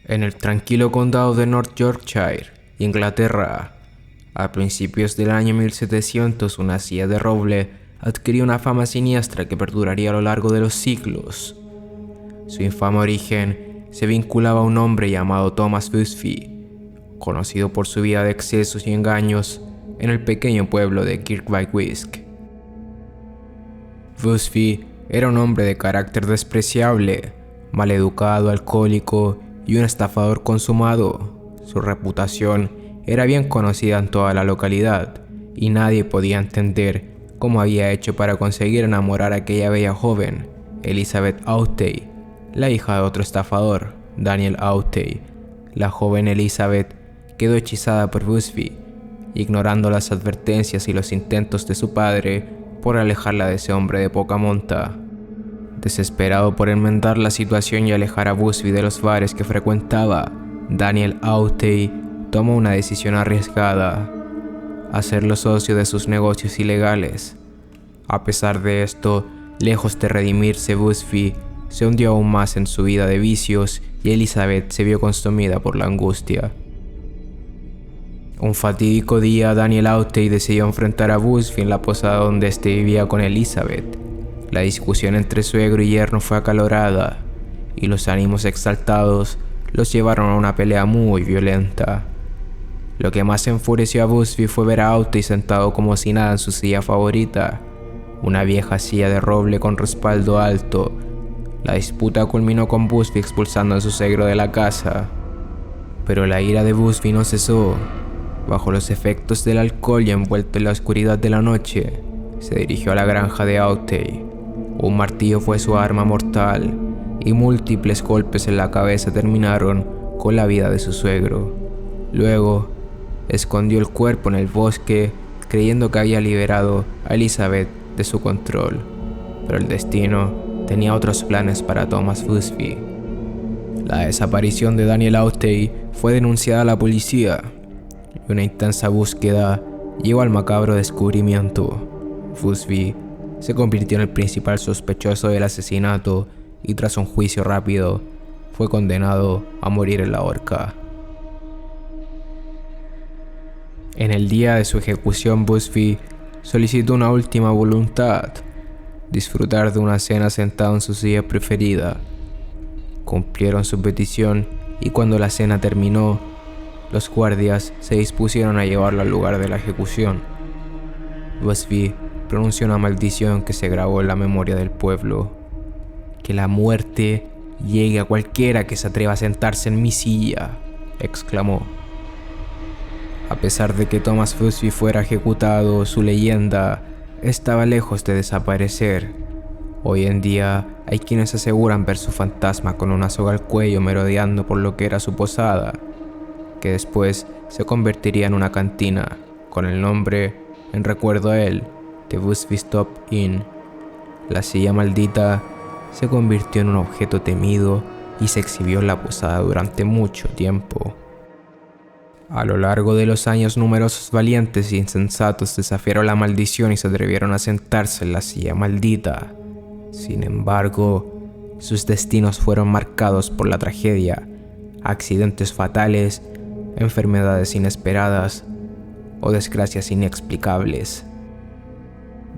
En el tranquilo condado de North Yorkshire, Inglaterra, a principios del año 1700, una silla de roble adquirió una fama siniestra que perduraría a lo largo de los siglos. Su infame origen se vinculaba a un hombre llamado Thomas Busby, conocido por su vida de excesos y engaños en el pequeño pueblo de Kirkby-Wisk. Busby era un hombre de carácter despreciable, maleducado, alcohólico y un estafador consumado. Su reputación era bien conocida en toda la localidad y nadie podía entender cómo había hecho para conseguir enamorar a aquella bella joven, Elizabeth Autey, la hija de otro estafador, Daniel Autey. La joven Elizabeth quedó hechizada por Busby, ignorando las advertencias y los intentos de su padre por alejarla de ese hombre de poca monta. Desesperado por enmendar la situación y alejar a Busby de los bares que frecuentaba, Daniel Autey tomó una decisión arriesgada: hacerlo socio de sus negocios ilegales. A pesar de esto, lejos de redimirse, Busby se hundió aún más en su vida de vicios y Elizabeth se vio consumida por la angustia. Un fatídico día, Daniel Autey decidió enfrentar a Busby en la posada donde éste vivía con Elizabeth. La discusión entre suegro y yerno fue acalorada, y los ánimos exaltados los llevaron a una pelea muy violenta. Lo que más enfureció a Busby fue ver a Autey sentado como si nada en su silla favorita, una vieja silla de roble con respaldo alto. La disputa culminó con Busby expulsando a su suegro de la casa. Pero la ira de Busby no cesó. Bajo los efectos del alcohol y envuelto en la oscuridad de la noche, se dirigió a la granja de Autey. Un martillo fue su arma mortal, y múltiples golpes en la cabeza terminaron con la vida de su suegro. Luego, escondió el cuerpo en el bosque, creyendo que había liberado a Elizabeth de su control. Pero el destino tenía otros planes para Thomas Busby. La desaparición de Daniel Autey fue denunciada a la policía, y una intensa búsqueda llegó al macabro descubrimiento. Busby se convirtió en el principal sospechoso del asesinato y tras un juicio rápido, fue condenado a morir en la horca. En el día de su ejecución, Busby solicitó una última voluntad: disfrutar de una cena sentado en su silla preferida. Cumplieron su petición y cuando la cena terminó, los guardias se dispusieron a llevarlo al lugar de la ejecución. Busby pronunció una maldición que se grabó en la memoria del pueblo: «Que la muerte llegue a cualquiera que se atreva a sentarse en mi silla», exclamó. A pesar de que Thomas Busby fuera ejecutado, su leyenda estaba lejos de desaparecer. Hoy en día hay quienes aseguran ver su fantasma con una soga al cuello merodeando por lo que era su posada, que después se convertiría en una cantina, con el nombre, en recuerdo a él, de Busby's Top Inn. La silla maldita se convirtió en un objeto temido y se exhibió en la posada durante mucho tiempo. A lo largo de los años, numerosos valientes e insensatos desafiaron la maldición y se atrevieron a sentarse en la silla maldita. Sin embargo, sus destinos fueron marcados por la tragedia, accidentes fatales, enfermedades inesperadas o desgracias inexplicables.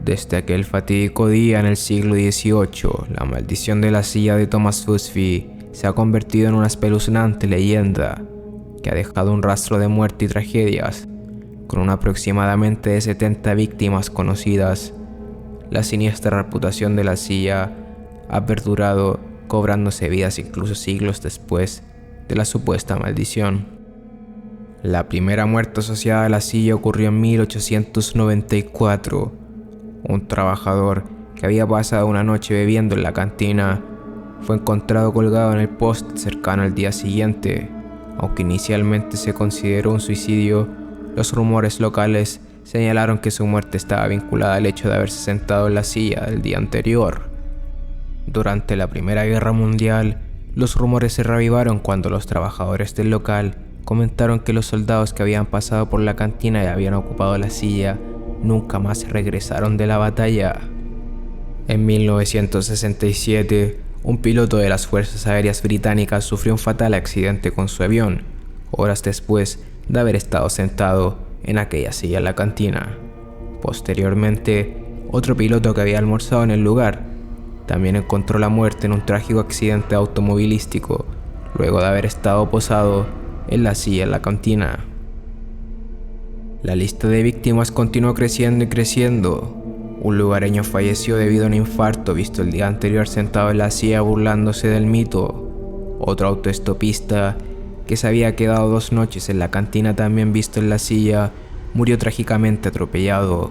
Desde aquel fatídico día en el siglo XVIII, la maldición de la silla de Thomas Busby se ha convertido en una espeluznante leyenda que ha dejado un rastro de muerte y tragedias, con un aproximadamente de 70 víctimas conocidas. La siniestra reputación de la silla ha perdurado, cobrándose vidas incluso siglos después de la supuesta maldición. La primera muerte asociada a la silla ocurrió en 1894. Un trabajador que había pasado una noche bebiendo en la cantina fue encontrado colgado en el poste cercano al día siguiente. Aunque inicialmente se consideró un suicidio, los rumores locales señalaron que su muerte estaba vinculada al hecho de haberse sentado en la silla del día anterior. Durante la Primera Guerra Mundial, los rumores se reavivaron cuando los trabajadores del local comentaron que los soldados que habían pasado por la cantina y habían ocupado la silla nunca más regresaron de la batalla. En 1967, un piloto de las Fuerzas Aéreas Británicas sufrió un fatal accidente con su avión, horas después de haber estado sentado en aquella silla en la cantina. Posteriormente, otro piloto que había almorzado en el lugar también encontró la muerte en un trágico accidente automovilístico, luego de haber estado posado en la silla en la cantina. La lista de víctimas continuó creciendo y creciendo. Un lugareño falleció debido a un infarto visto el día anterior sentado en la silla burlándose del mito. Otro autoestopista que se había quedado 2 noches en la cantina también visto en la silla murió trágicamente atropellado.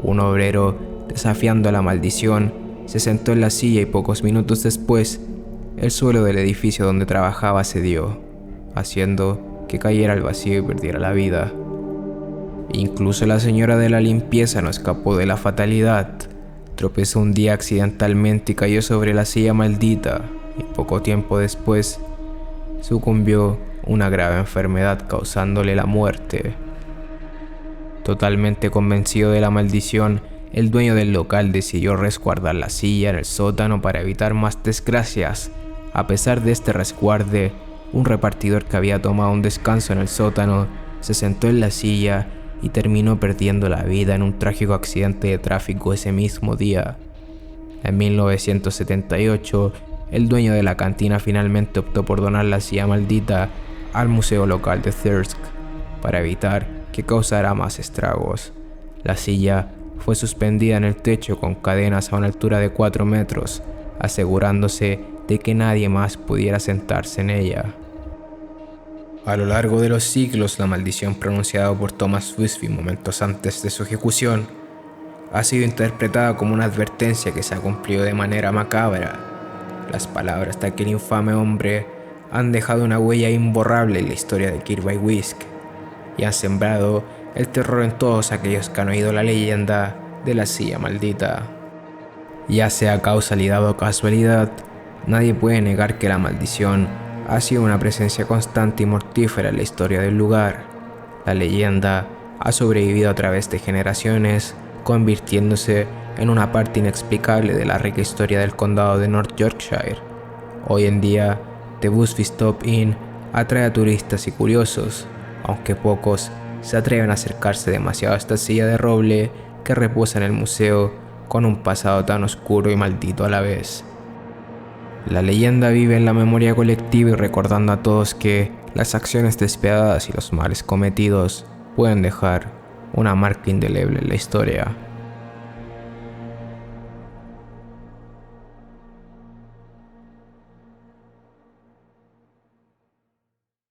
Un obrero, desafiando a la maldición, se sentó en la silla y pocos minutos después, el suelo del edificio donde trabajaba cedió, haciendo que cayera al vacío y perdiera la vida. Incluso la señora de la limpieza no escapó de la fatalidad. Tropezó un día accidentalmente y cayó sobre la silla maldita, y poco tiempo después sucumbió una grave enfermedad causándole la muerte. Totalmente convencido de la maldición, el dueño del local decidió resguardar la silla en el sótano para evitar más desgracias. A pesar de este resguarde, un repartidor que había tomado un descanso en el sótano se sentó en la silla y terminó perdiendo la vida en un trágico accidente de tráfico ese mismo día. En 1978, el dueño de la cantina finalmente optó por donar la silla maldita al museo local de Thirsk para evitar que causara más estragos. La silla fue suspendida en el techo con cadenas a una altura de 4 metros, asegurándose de que nadie más pudiera sentarse en ella. A lo largo de los siglos, la maldición pronunciada por Thomas Busby momentos antes de su ejecución ha sido interpretada como una advertencia que se ha cumplido de manera macabra. Las palabras de aquel infame hombre han dejado una huella imborrable en la historia de Kirby Wisk y han sembrado el terror en todos aquellos que han oído la leyenda de la silla maldita. Ya sea causalidad o casualidad, nadie puede negar que la maldición ha sido una presencia constante y mortífera en la historia del lugar. La leyenda ha sobrevivido a través de generaciones, convirtiéndose en una parte inexplicable de la rica historia del condado de North Yorkshire. Hoy en día, The Busby Stop Inn atrae a turistas y curiosos, aunque pocos se atreven a acercarse demasiado a esta silla de roble que reposa en el museo con un pasado tan oscuro y maldito a la vez. La leyenda vive en la memoria colectiva y recordando a todos que las acciones despiadadas y los males cometidos pueden dejar una marca indeleble en la historia.